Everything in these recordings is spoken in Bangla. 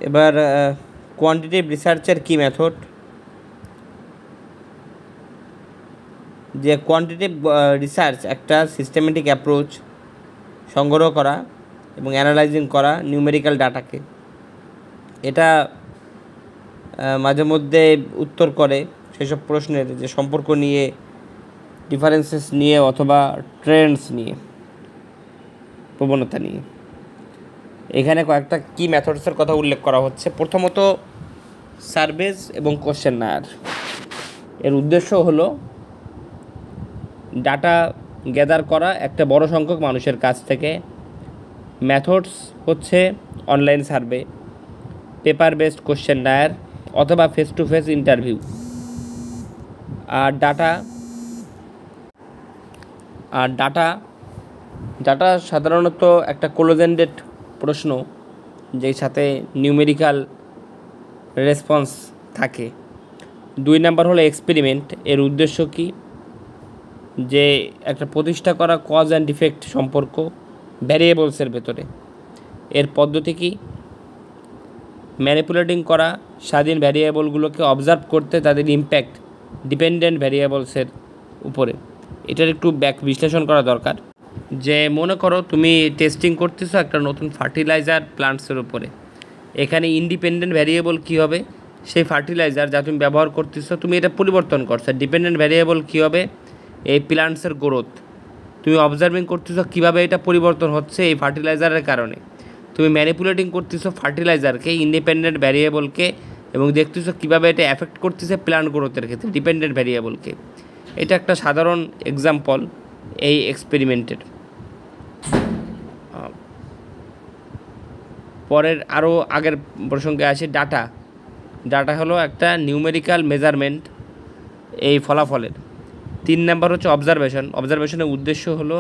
এবার কোয়ান্টিটিভ রিসার্চের কি মেথড, যে কোয়ান্টিটিভ রিসার্চ একটা সিস্টেমেটিক অ্যাপ্রোচ সংগ্রহ করা এবং অ্যানালাইজিং করা নিউমেরিক্যাল ডাটাকে। এটা মাঝে মধ্যে উত্তর করে সেসব প্রশ্নের যে সম্পর্ক নিয়ে, ডিফারেন্সেস নিয়ে অথবা ট্রেন্ডস নিয়ে, প্রবণতা নিয়ে। এখানে কয়েকটা কি মেথডসের কথা উল্লেখ করা হচ্ছে। প্রথমত সার্ভেজ এবং কোশ্চেনার। এর উদ্দেশ্য হলো ডাটা গ্যাদার করা একটা বড় সংখ্যক মানুষের কাছ থেকে। মেথডস হচ্ছে online survey, paper based questionnaire অথবা ফেস টু ফেস ইন্টারভিউ। আর ডাটা সাধারণত একটা ক্লোজ এন্ডেড প্রশ্ন, যের সাথে নিউমেরিক্যাল রেসপন্স থাকে। 2 নাম্বার হলো এক্সপেরিমেন্ট। এর উদ্দেশ্য কি, যে একটা প্রতিষ্ঠা করা কজ অ্যান্ড ইফেক্ট সম্পর্ক ভ্যারিয়েবলসের ভেতরে। এর পদ্ধতি কি, ম্যানিপুলেটিং করা স্বাধীন ভ্যারিয়েবলগুলোকে অবজার্ভ করতে তাদের ইম্প্যাক্ট ডিপেন্ডেন্ট ভ্যারিয়েবলসের উপরে। এটার একটু বিশ্লেষণ করা দরকার। যে মনে করো তুমি টেস্টিং করতেছো একটা নতুন ফার্টিলাইজার প্লান্টসের উপরে। এখানে ইন্ডিপেন্ডেন্ট ভ্যারিয়েবল কী হবে, সেই ফার্টিলাইজার যা তুমি ব্যবহার করতেছো তুমি এটা পরিবর্তন করছো। ডিপেন্ডেন্ট ভ্যারিয়েবল কী হবে, এই প্লান্টসের গ্রোথ। তুমি অবজার্ভিং করতেছো কীভাবে এটা পরিবর্তন হচ্ছে এই ফার্টিলাইজারের কারণে। তুমি ম্যানিপুলেটিং করতেছো ফার্টিলাইজারকে, ইন্ডিপেন্ডেন্ট ভ্যারিয়েবলকে, এবং দেখতেছো কীভাবে এটা অ্যাফেক্ট করতেছে প্লান্ট গ্রোথের ক্ষেত্রে ডিপেন্ডেন্ট ভ্যারিয়েবলকে। এটা একটা সাধারণ এক্সাম্পল এই এক্সপেরিমেন্টের। পরের আরও আগের প্রসঙ্গে আসে ডাটা হলো একটা নিউমেরিক্যাল মেজারমেন্ট এই ফলাফলের। 3 নাম্বার হচ্ছে অবজারভেশনের উদ্দেশ্য হলো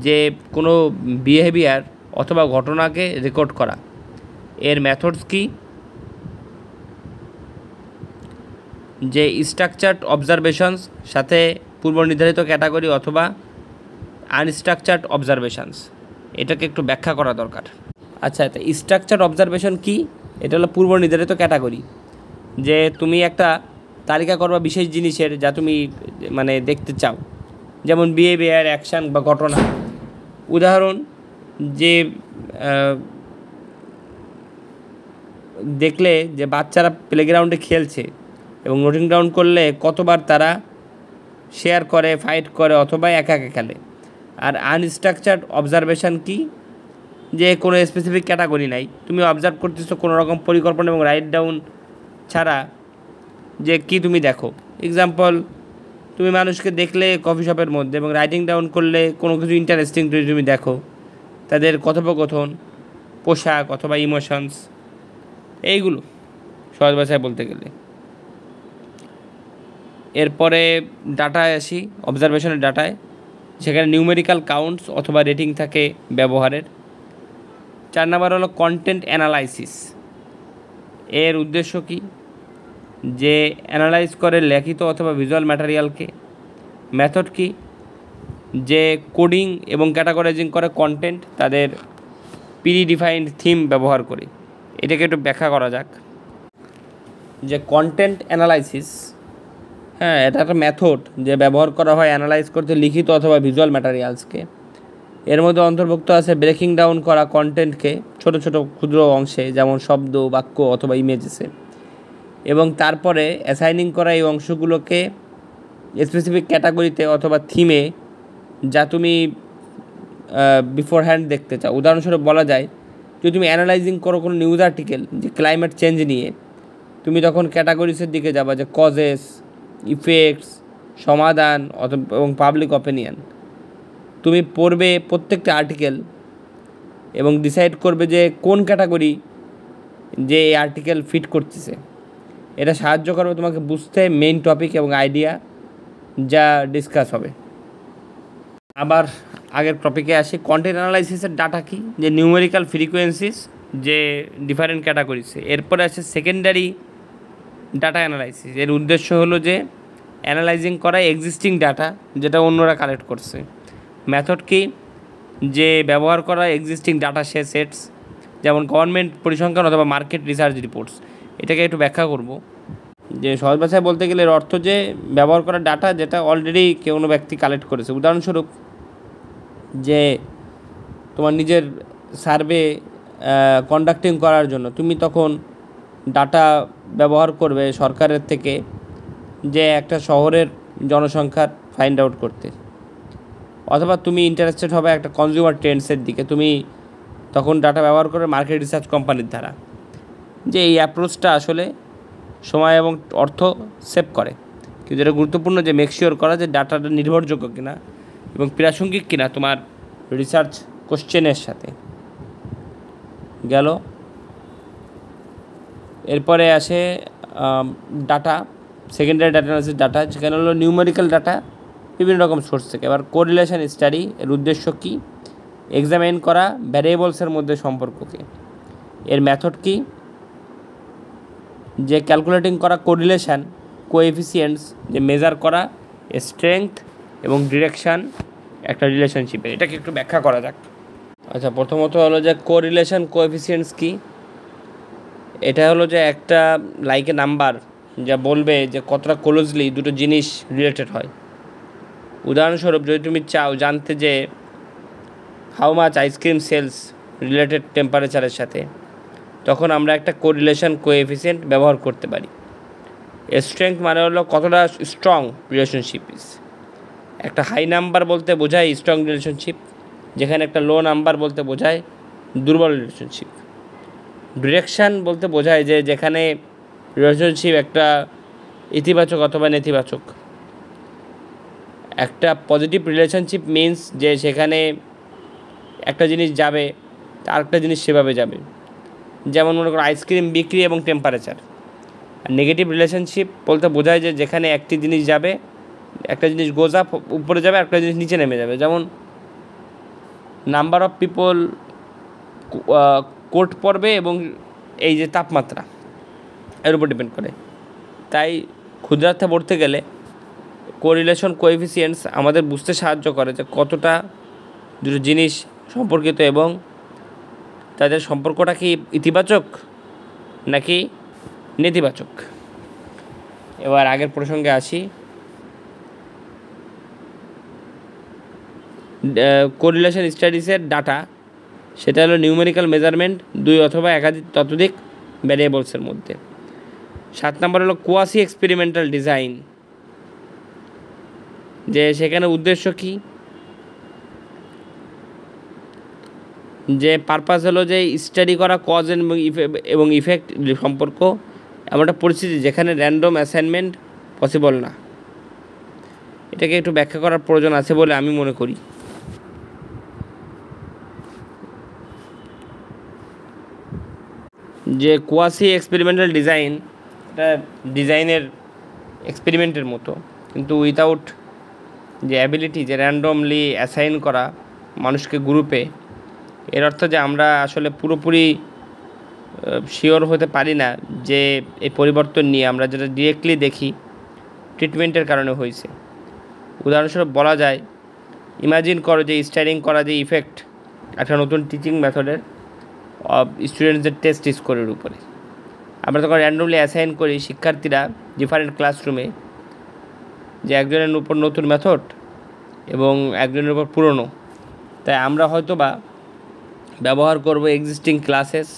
যে কোনো বিহেভিয়ার অথবা ঘটনাকে রেকর্ড করা। এর মেথডস কি, যে স্ট্রাকচার্ড অবজারভেশনস সাথে পূর্বনির্ধারিত ক্যাটাগরি অথবা আনস্ট্রাকচার্ড অবজারভেশনস। এটাকে একটু ব্যাখ্যা করা দরকার। আচ্ছা, এটা স্ট্রাকচার্ড অবজারভেশন কি, এটা হলো পূর্বনির্ধারিত ক্যাটাগরি। যে তুমি একটা তালিকা করবা বিশেষ জিনিসের যা তুমি মানে দেখতে চাও, যেমন বিহেভিয়ার, অ্যাকশান বা ঘটনা। উদাহরণ, যে দেখলে যে বাচ্চারা প্লেগ্রাউন্ডে খেলছে এবং নোটিং ডাউন করলে কতবার তারা শেয়ার করে, ফাইট করে অথবা একা একা খেলে। আর আনস্ট্রাকচার্ড অবজারভেশন কি, যে কোনো স্পেসিফিক ক্যাটাগরি নাই, তুমি অবজার্ভ করতেছো কোনো রকম পরিকল্পনা এবং রাইট ডাউন ছাড়া যে কি তুমি দেখো। এক্সাম্পল, তুমি মানুষকে দেখলে কফি শপের মধ্যে এবং রাইটিং ডাউন করলে কোনো কিছু ইন্টারেস্টিং তুমি দেখো, তাদের কথোপকথন, পোশাক অথবা ইমোশনস, এইগুলো সহজ ভাষায় বলতে গেলে। এরপরে ডাটায় আসি, অবজারভেশনের ডাটায়, সেখানে নিউমেরিক্যাল কাউন্টস অথবা রেটিং থাকে ব্যবহারের। 4 নাম্বার হলো কন্টেন্ট অ্যানালাইসিস। এর উদ্দেশ্য কি, যে অ্যানালাইজ করে লিখিত অথবা ভিজুয়াল ম্যাটেরিয়ালকে। মেথড কি, যে কোডিং এবং ক্যাটাগরাইজিং করে কন্টেন্ট তাদের প্রি-ডিফাইন্ড থিম ব্যবহার করে। এটাকে একটু ব্যাখ্যা করা যাক। যে কন্টেন্ট অ্যানালাইসিস, হ্যাঁ, এটা একটা মেথড যে ব্যবহার করা হয় অ্যানালাইজ করতে লিখিত অথবা ভিজুয়াল ম্যাটেরিয়ালসকে। এর মধ্যে অন্তর্ভুক্ত আছে ব্রেকিং ডাউন করা কন্টেন্টকে ছোট ছোট ক্ষুদ্র অংশে, যেমন শব্দ, বাক্য অথবা ইমেজেসে, এবং তারপরে অ্যাসাইনিং করা এই অংশগুলোকে স্পেসিফিক ক্যাটাগরিতে অথবা থিমে যা তুমি বিফোরহ্যান্ড দেখতে চাও। উদাহরণস্বরূপ বলা যায়, যদি তুমি অ্যানালাইজিং করো কোনো নিউজ আর্টিকেল যে ক্লাইমেট চেঞ্জ নিয়ে, তুমি তখন ক্যাটাগরিসের দিকে যাবা, যে কজেস, ইফেক্টস, সমাধান এবং পাবলিক অপিনিয়ন। তুমি পড়বে প্রত্যেকটা আর্টিকেল এবং ডিসাইড করবে যে কোন ক্যাটাগরি যে এই আর্টিকেল ফিট করতেছে। এটা সাহায্য করবে তোমাকে বুঝতে মেইন টপিক এবং আইডিয়া যা ডিসকাস হবে। আবার আগের টপিকে আসি, কন্টেন্ট অ্যানালাইসিসের ডাটা কি, যে নিউমেরিক্যাল ফ্রিকোয়েন্সিস যে ডিফারেন্ট ক্যাটাগরিসে। এরপরে আছে সেকেন্ডারি ডাটা অ্যানালাইসিস। এর উদ্দেশ্য হলো যে অ্যানালাইজিং করা এক্সিস্টিং ডাটা যেটা অন্যরা কালেক্ট করছে। মেথড কি, যে ব্যবহার করা এক্সিস্টিং ডাটা সেটস, যেমন গভর্নমেন্ট পরিসংখ্যান অথবা মার্কেট রিসার্চ রিপোর্টস। এটাকে একটু ব্যাখ্যা করব। যে সহজ ভাষায় বলতে গেলে এর অর্থ যে ব্যবহার করা ডাটা যেটা অলরেডি কোনো ব্যক্তি কালেক্ট করেছে। উদাহরণস্বরূপ যে তোমার নিজের সার্ভে কন্ডাক্টিং করার জন্য তুমি তখন ডাটা ব্যবহার করবে সরকারের থেকে, যে একটা শহরের জনসংখ্যার ফাইন্ড আউট করতে, অথবা তুমি ইন্টারেস্টেড হবে একটা কনজিউমার ট্রেন্ডসের দিকে, তুমি তখন ডাটা ব্যবহার করবে মার্কেট রিসার্চ কোম্পানির দ্বারা। যে এই অ্যাপ্রোচটা আসলে সময় এবং অর্থ সেভ করে, কিন্তু এটা গুরুত্বপূর্ণ যে মেকশিওর করা যে ডাটাটা নির্ভরযোগ্য কিনা এবং প্রাসঙ্গিক কিনা তোমার রিসার্চ কোশ্চেনের সাথে। গেল। এরপরে আসে data, secondary data analysis data, যেখানে হলো নিউমেরিক্যাল ডাটা বিভিন্ন রকম সোর্স থেকে। এবার কোরিলেশন স্টাডি এর উদ্দেশ্য কী? এক্সামাইন করা ভ্যারিয়েবলসের মধ্যে সম্পর্ককে। এর মেথড কি? যে ক্যালকুলেটিং করা কোরিলেশন কোএফিসিয়েন্টস, যে মেজার করা স্ট্রেংথ এবং ডিরেকশান একটা রিলেশনশিপের। এটাকে একটু ব্যাখ্যা করা যাক। আচ্ছা, প্রথমত হলো যে কোরিলেশন কোএফিসিয়েন্টস কি। এটা হলো যে একটা লাইকে নাম্বার যা বলবে যে কতটা ক্লোজলি দুটো জিনিস রিলেটেড হয়। উদাহরণস্বরূপ যদি তুমি চাও জানতে যে how much ice cream sales related টেম্পারেচারের সাথে, তখন আমরা একটা কোরিলেশন কোএফিসিয়েন্ট ব্যবহার করতে পারি। স্ট্রেংথ মানে হলো কতটা স্ট্রং রিলেশনশিপ ইজ। একটা হাই নাম্বার বলতে বোঝায় স্ট্রং রিলেশনশিপ, যেখানে একটা লো নাম্বার বলতে বোঝায় দুর্বল রিলেশনশিপ। ডিরেকশান বলতে বোঝায় যে যেখানে রিলেশনশিপ একটা ইতিবাচক অথবা নেতিবাচক। একটা পজিটিভ রিলেশনশিপ মিন্স যে সেখানে একটা জিনিস যাবে আরেকটা জিনিস সেভাবে যাবে, যেমন মনে করো আইসক্রিম বিক্রি এবং টেম্পারেচার। আর নেগেটিভ রিলেশনশিপ বলতে বোঝায় যে যেখানে একটি জিনিস যাবে, একটা জিনিস গোজ আপ উপরে যাবে, একটা জিনিস নিচে নেমে যাবে, যেমন নাম্বার অফ পিপল কোট পড়বে এবং এই যে তাপমাত্রা এর উপর ডিপেন্ড করে। তাই ক্ষুদ্রার্থে পড়তে গেলে কোরিলেশন কোএফিসিয়েন্টস আমাদের বুঝতে সাহায্য করে যে কতটা দুটো জিনিস সম্পর্কিত এবং তাদের সম্পর্কটা কি ইতিবাচক নাকি নেতিবাচক। এবার আগের প্রসঙ্গে আসি। কোরিলেশন স্টাডিজের ডাটা সেটা হলো নিউমেরিক্যাল মেজারমেন্ট দুই অথবা ততোধিক ভ্যারিয়েবলসের মধ্যে। 7 নম্বর হলো কোয়াসি এক্সপেরিমেন্টাল ডিজাইন, যে সেখানে উদ্দেশ্য কী? যে পারপাস হলো যে স্টাডি করা কজ এবং ইফেক্ট সম্পর্ক এমন একটা পরিস্থিতি যেখানে র্যান্ডম অ্যাসাইনমেন্ট পসিবল না। এটাকে একটু ব্যাখ্যা করার প্রয়োজন আছে বলে আমি মনে করি। যে কোয়াসি এক্সপেরিমেন্টাল ডিজাইন, এটা ডিজাইনের এক্সপেরিমেন্টের মতো, কিন্তু উইথাউট যে অ্যাবিলিটি যে র্যান্ডমলি অ্যাসাইন করা মানুষকে গ্রুপে। এর অর্থ যে আমরা আসলে পুরোপুরি শিওর হতে পারি না যে এই পরিবর্তন নিয়ে আমরা যেটা ডিরেক্টলি দেখি ট্রিটমেন্টের কারণে হয়েছে। উদাহরণস্বরূপ বলা যায়, ইমাজিন করো যে স্টাডিং করা যে ইফেক্ট একটা নতুন টিচিং মেথডের স্টুডেন্টসদের টেস্ট স্কোরের উপরে। আমরা তখন র্যান্ডমলি অ্যাসাইন করি শিক্ষার্থীরা ডিফারেন্ট ক্লাসরুমে, যে একজনের উপর নতুন মেথড এবং একজনের উপর পুরনো। তাই আমরা হয়তো বা ব্যবহার করব এক্সিস্টিং ক্লাসেস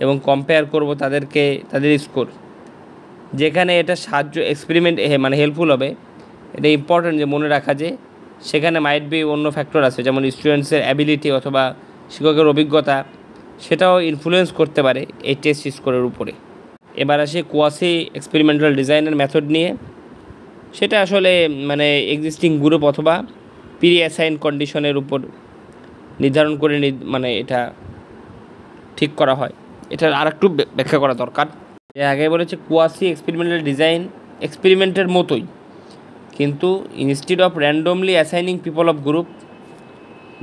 এবং কম্পেয়ার করব তাদের স্কোর। যেখানে এটা সাহায্য এক্সপেরিমেন্ট মানে হেল্পফুল হবে, এটা ইম্পর্ট্যান্ট যে মনে রাখা যে সেখানে মাইট বি অন্য ফ্যাক্টর আছে, যেমন স্টুডেন্টসের অ্যাবিলিটি অথবা শিক্ষকের অভিজ্ঞতা, সেটাও ইনফ্লুয়েন্স করতে পারে এই টেস্ট স্কোরের উপরে। এবার আসি কোয়াসি এক্সপেরিমেন্টাল ডিজাইনের মেথড নিয়ে। সেটা আসলে মানে এক্সিস্টিং গ্রুপ অথবা প্রি অ্যাসাইন কন্ডিশনের উপর নির্ধারণ করে মানে এটা ঠিক করা হয়। এটার আর একটু ব্যাখ্যা করা দরকার। আগে বলেছে কোয়াসি এক্সপেরিমেন্টাল ডিজাইন এক্সপেরিমেন্টের মতোই, কিন্তু instead of randomly assigning people of group,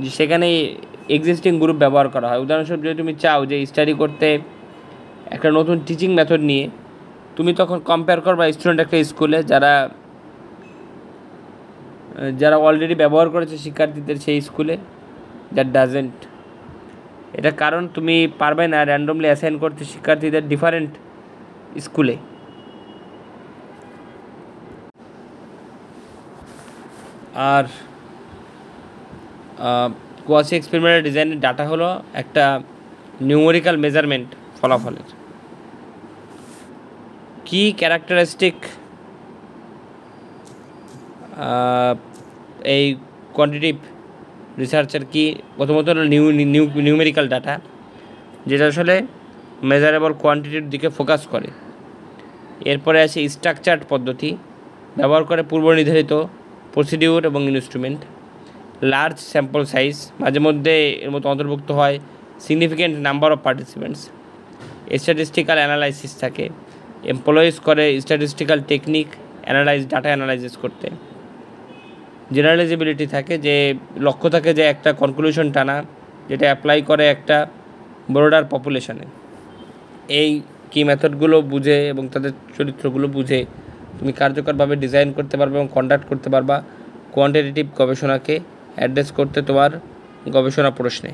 যে সেখানে এক্সিস্টিং গ্রুপ ব্যবহার করা হয়। উদাহরণস্বরূপ যদি তুমি চাও যে স্টাডি করতে একটা নতুন টিচিং মেথড নিয়ে, তুমি তখন কম্পেয়ার করবা স্টুডেন্ট একটা স্কুলে যারা অলরেডি ব্যবহার করেছে শিক্ষার্থীদের সেই স্কুলে দ্যাট ডাজেন্ট। এটা কারণ তুমি পারবে না র্যান্ডমলি অ্যাসাইন করতে শিক্ষার্থীদের ডিফারেন্ট স্কুলে। আর কোয়াসি এক্সপেরিমেন্টাল ডিজাইনের ডাটা হলো একটা নিউমেরিক্যাল মেজারমেন্ট ফলাফলের। কি ক্যারেক্টারিস্টিক এই কোয়ান্টিটিভ রিসার্চের কি? প্রথমত হলো নিউমেরিক্যাল ডাটা, যেটা আসলে মেজারেবল কোয়ান্টিটির দিকে ফোকাস করে। এরপরে আছে স্ট্রাকচার্ড পদ্ধতি, ব্যবহার করে পূর্ব নির্ধারিত প্রসিডিউর এবং ইনস্ট্রুমেন্ট। লার্জ স্যাম্পল সাইজ, মাঝে মধ্যে এর মধ্যে অন্তর্ভুক্ত হয় significant number of participants. Statistical analysis থাকে, এমপ্লয়িজ করে স্ট্যাটিস্টিক্যাল টেকনিক ডাটা অ্যানালাইসিস করতে। জেনারেলাইজেবিলিটি থাকে, যে লক্ষ্য থাকে যে একটা কনক্লুশন টানা, যেটা অ্যাপ্লাই করে একটা ব্রডার পপুলেশনে। এই কি মেথডগুলো বুঝে এবং তাদের চরিত্রগুলো বুঝে তুমি কার্যকরভাবে ডিজাইন করতে পারবে এবং কন্ডাক্ট করতে পারবা কোয়ান্টিটেটিভ গবেষণাকে অ্যাড্রেস করতে তোমার গবেষণা প্রশ্নে।